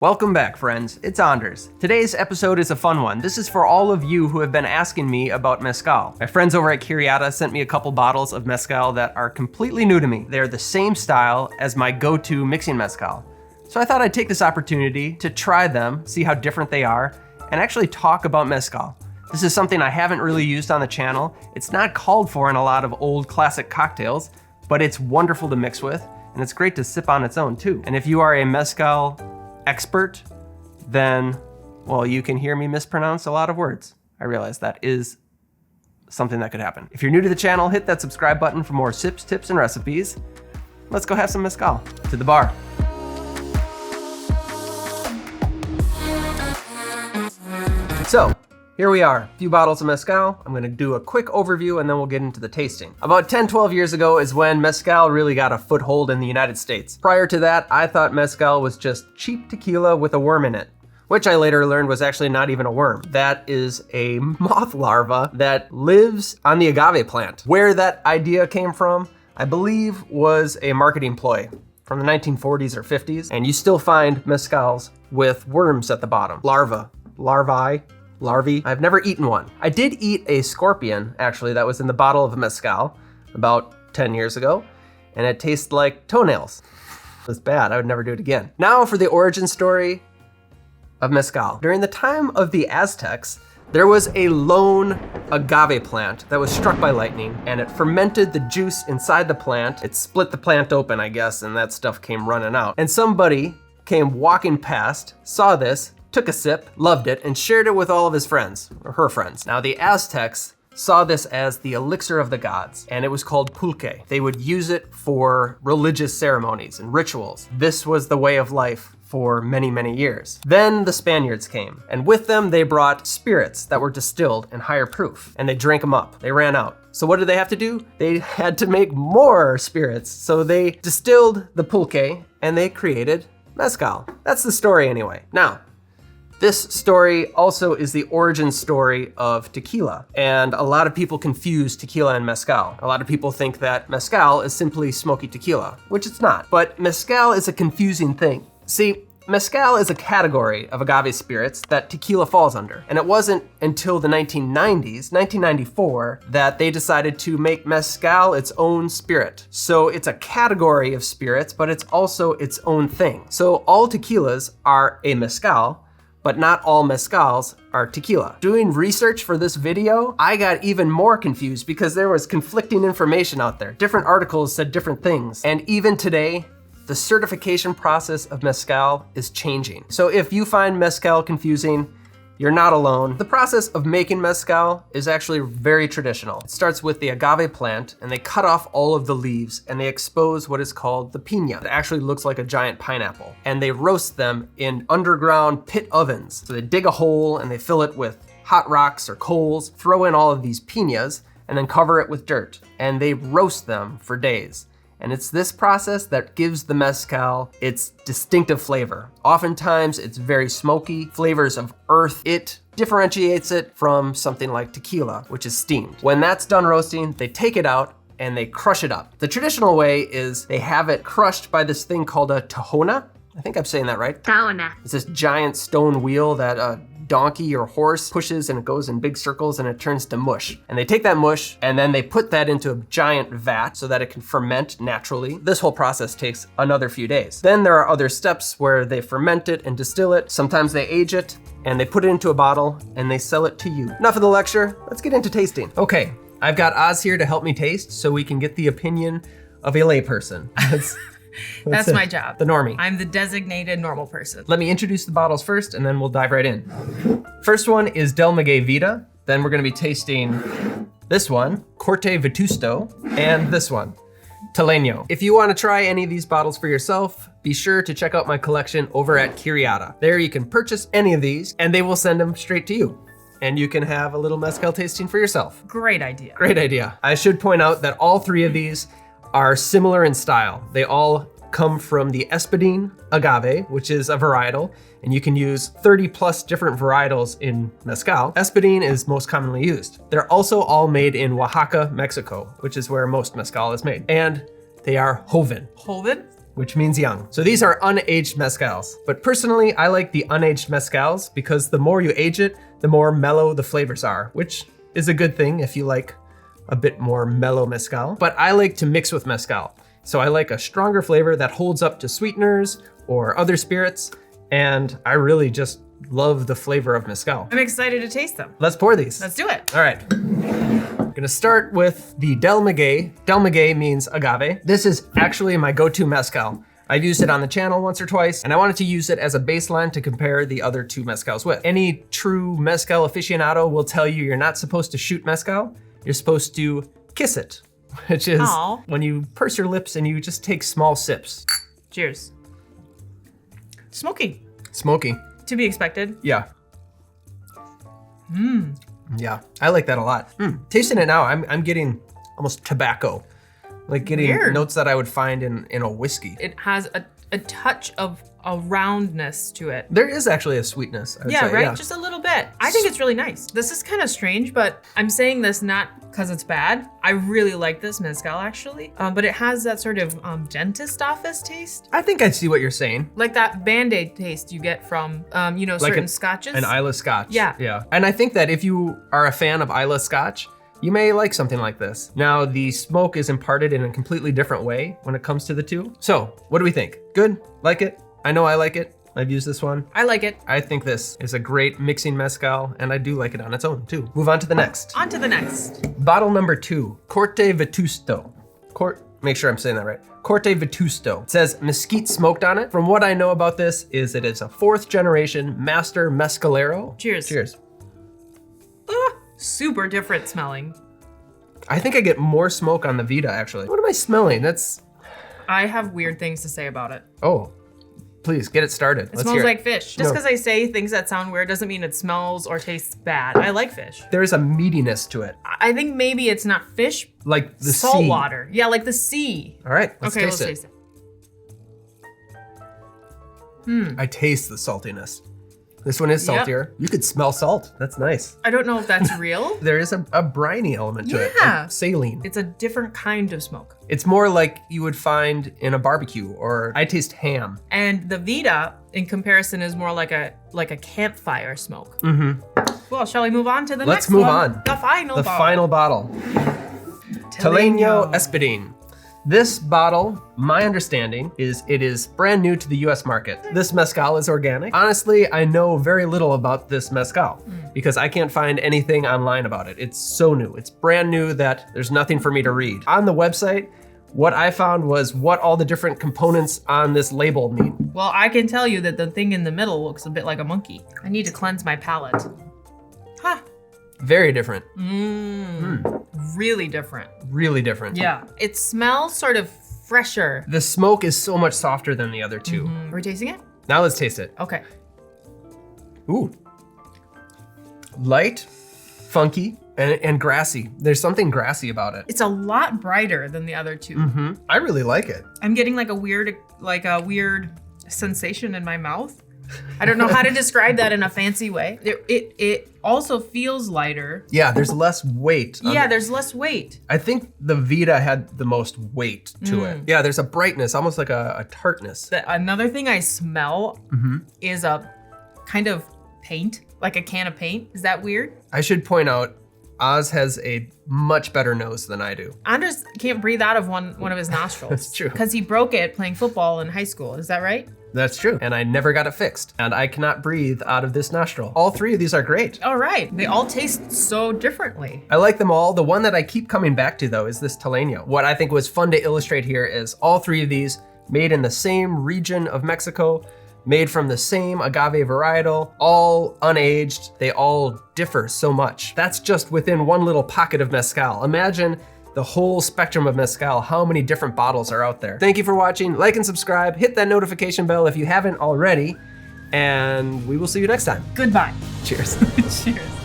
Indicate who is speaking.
Speaker 1: Welcome back, friends. It's Anders. Today's episode is a fun one. This is for all of you who have been asking me about mezcal. My friends over at Curiada sent me a couple bottles of mezcal that are completely new to me. They're the same style as my go-to mixing mezcal. So I thought I'd take this opportunity to try them, see how different they are, and actually talk about mezcal. This is something I haven't really used on the channel. It's not called for in a lot of old classic cocktails, but it's wonderful to mix with, and it's great to sip on its own too. And if you are a mezcal expert, then, well, you can hear me mispronounce a lot of words. I realize that is something that could happen. If you're new to the channel, hit that subscribe button for more sips, tips, and recipes. Let's go have some mezcal. To the bar. So, here we are, a few bottles of mezcal. I'm gonna do a quick overview and then we'll get into the tasting. About 10-12 years ago is when mezcal really got a foothold in the United States. Prior to that, I thought mezcal was just cheap tequila with a worm in it, which I later learned was actually not even a worm. That is a moth larva that lives on the agave plant. Where that idea came from, I believe, was a marketing ploy from the 1940s or 50s, and you still find mezcals with worms at the bottom. Larvae. I've never eaten one. I did eat a scorpion, actually, that was in the bottle of mezcal about 10 years ago, and it tastes like toenails. It was bad, I would never do it again. Now for the origin story of mezcal. During the time of the Aztecs, there was a lone agave plant that was struck by lightning, and it fermented the juice inside the plant. It split the plant open, I guess, and that stuff came running out. And somebody came walking past, saw this, took a sip, loved it, and shared it with all of his friends, or her friends. Now the Aztecs saw this as the elixir of the gods, and it was called pulque. They would use it for religious ceremonies and rituals. This was the way of life for many, many years. Then the Spaniards came, and with them they brought spirits that were distilled in higher proof, and they drank them up. They ran out. So what did they have to do? They had to make more spirits. So they distilled the pulque, and they created mezcal. That's the story anyway. Now, this story also is the origin story of tequila, and a lot of people confuse tequila and mezcal. A lot of people think that mezcal is simply smoky tequila, which it's not. But mezcal is a confusing thing. See, mezcal is a category of agave spirits that tequila falls under, and it wasn't until the 1990s, 1994, that they decided to make mezcal its own spirit. So it's a category of spirits, but it's also its own thing. So all tequilas are a mezcal, but not all mezcals are tequila. Doing research for this video, I got even more confused because there was conflicting information out there. Different articles said different things. And even today, the certification process of mezcal is changing. So if you find mezcal confusing, you're not alone. The process of making mezcal is actually very traditional. It starts with the agave plant, and they cut off all of the leaves and they expose what is called the piña. It actually looks like a giant pineapple. And they roast them in underground pit ovens. So they dig a hole and they fill it with hot rocks or coals, throw in all of these piñas, and then cover it with dirt. And they roast them for days. And it's this process that gives the mezcal its distinctive flavor. Oftentimes it's very smoky, flavors of earth. It differentiates it from something like tequila, which is steamed. When that's done roasting, they take it out and they crush it up. The traditional way is they have it crushed by this thing called a tahona. I think I'm saying that right.
Speaker 2: Tahona.
Speaker 1: It's this giant stone wheel that a donkey or horse pushes, and it goes in big circles and it turns to mush. And they take that mush and then they put that into a giant vat so that it can ferment naturally. This whole process takes another few days. Then there are other steps where they ferment it and distill it. Sometimes they age it and they put it into a bottle and they sell it to you. Enough of the lecture, let's get into tasting. Okay, I've got Oz here to help me taste so we can get the opinion of a layperson.
Speaker 2: That's my job.
Speaker 1: The normie.
Speaker 2: I'm the designated normal person.
Speaker 1: Let me introduce the bottles first and then we'll dive right in. First one is Del Maguey Vida. Then we're gonna be tasting this one, Corte Vetusto, and this one, Tileño. If you wanna try any of these bottles for yourself, be sure to check out my collection over at Curiada. There you can purchase any of these and they will send them straight to you. And you can have a little mezcal tasting for yourself.
Speaker 2: Great idea.
Speaker 1: Great idea. I should point out that all three of these are similar in style. They all come from the Espadín agave, which is a varietal, and you can use 30 plus different varietals in mezcal. Espadín is most commonly used. They're also all made in Oaxaca, Mexico, which is where most mezcal is made. And they are joven.
Speaker 2: Joven?
Speaker 1: which means young. So these are unaged mezcals. But personally, I like the unaged mezcals because the more you age it, the more mellow the flavors are, which is a good thing if you like a bit more mellow mezcal. But I like to mix with mezcal. So I like a stronger flavor that holds up to sweeteners or other spirits. And I really just love the flavor of mezcal.
Speaker 2: I'm excited to taste them.
Speaker 1: Let's pour these.
Speaker 2: Let's do it.
Speaker 1: All right. I'm gonna start with the Del Maguey. Del Maguey means agave. This is actually my go-to mezcal. I've used it on the channel once or twice, and I wanted to use it as a baseline to compare the other two mezcals with. Any true mezcal aficionado will tell you you're not supposed to shoot mezcal. You're supposed to kiss it, which is when you purse your lips and you just take small sips.
Speaker 2: Cheers. Smoky.
Speaker 1: Smoky.
Speaker 2: To be expected.
Speaker 1: Yeah. Yeah, I like that a lot. Tasting it now, I'm getting almost tobacco. Like getting notes that I would find in a whiskey.
Speaker 2: It has a touch of a roundness to it.
Speaker 1: There is actually a sweetness, I would say.
Speaker 2: Right? Just a little bit. I think it's really nice. This is kind of strange, but I'm saying this not because it's bad. I really like this mezcal actually, but it has that sort of dentist office taste.
Speaker 1: I think I see what you're saying.
Speaker 2: Like that Band-Aid taste you get from, certain scotches.
Speaker 1: An Isla Scotch.
Speaker 2: Yeah.
Speaker 1: And I think that if you are a fan of Isla Scotch, you may like something like this. Now, the smoke is imparted in a completely different way when it comes to the two. So, what do we think? Good? Like it? I know I like it. I've used this one.
Speaker 2: I like it.
Speaker 1: I think this is a great mixing mezcal, and I do like it on its own too. Move on to the next.
Speaker 2: On to the next.
Speaker 1: Bottle number 2, Corte Vetusto. Make sure I'm saying that right. Corte Vetusto. It says mesquite smoked on it. From what I know about this is it is a 4th generation master mezcalero.
Speaker 2: Cheers.
Speaker 1: Cheers.
Speaker 2: Super different smelling.
Speaker 1: I think I get more smoke on the Vida actually. What am I smelling?
Speaker 2: I have weird things to say about it.
Speaker 1: Oh, please get it started.
Speaker 2: It smells like fish. Just because I say things that sound weird doesn't mean it smells or tastes bad. I like fish.
Speaker 1: There's a meatiness to it.
Speaker 2: I think maybe it's not fish.
Speaker 1: Like the
Speaker 2: salt
Speaker 1: sea.
Speaker 2: water. Yeah, like the sea.
Speaker 1: All right, let's taste
Speaker 2: taste it.
Speaker 1: I taste the saltiness. This one is saltier. You could smell salt. That's nice.
Speaker 2: I don't know if that's real.
Speaker 1: There is a briny element to it. Like saline.
Speaker 2: It's a different kind of smoke.
Speaker 1: It's more like you would find in a barbecue, or I taste ham.
Speaker 2: And the Vida, in comparison, is more like a campfire smoke. Well, shall we move on to the next one?
Speaker 1: Let's move on.
Speaker 2: The
Speaker 1: final bottle. Tileño Espadín. This bottle, my understanding, is it is brand new to the US market. This mezcal is organic. Honestly, I know very little about this mezcal because I can't find anything online about it. It's so new. It's brand new that there's nothing for me to read. On the website, what I found was what all the different components on this label mean.
Speaker 2: Well, I can tell you that the thing in the middle looks a bit like a monkey. I need to cleanse my palate.
Speaker 1: Very different.
Speaker 2: Really different.
Speaker 1: Really different.
Speaker 2: Yeah. It smells sort of fresher.
Speaker 1: The smoke is so much softer than the other two.
Speaker 2: Are we tasting it?
Speaker 1: Now let's taste it.
Speaker 2: Okay.
Speaker 1: Ooh. Light, funky, and grassy. There's something grassy about it.
Speaker 2: It's a lot brighter than the other two.
Speaker 1: I really like it.
Speaker 2: I'm getting like a weird sensation in my mouth. I don't know how to describe that in a fancy way. It also feels lighter.
Speaker 1: Yeah, there's less weight.
Speaker 2: There's less weight.
Speaker 1: I think the Vida had the most weight to it. Yeah, there's a brightness, almost like a tartness.
Speaker 2: Another thing I smell is a kind of paint, like a can of paint. Is that weird?
Speaker 1: I should point out, Oz has a much better nose than I do.
Speaker 2: Anders can't breathe out of one of his nostrils.
Speaker 1: That's true.
Speaker 2: Because he broke it playing football in high school. Is that right?
Speaker 1: That's true. And I never got it fixed. And I cannot breathe out of this nostril. All 3 of these are great.
Speaker 2: All right. They all taste so differently.
Speaker 1: I like them all. The one that I keep coming back to though is this Tileño. What I think was fun to illustrate here is all 3 of these made in the same region of Mexico, made from the same agave varietal, all unaged. They all differ so much. That's just within one little pocket of mezcal. Imagine the whole spectrum of mezcal, how many different bottles are out there. Thank you for watching. Like and subscribe. Hit that notification bell if you haven't already. And we will see you next time.
Speaker 2: Goodbye.
Speaker 1: Cheers.
Speaker 2: Cheers.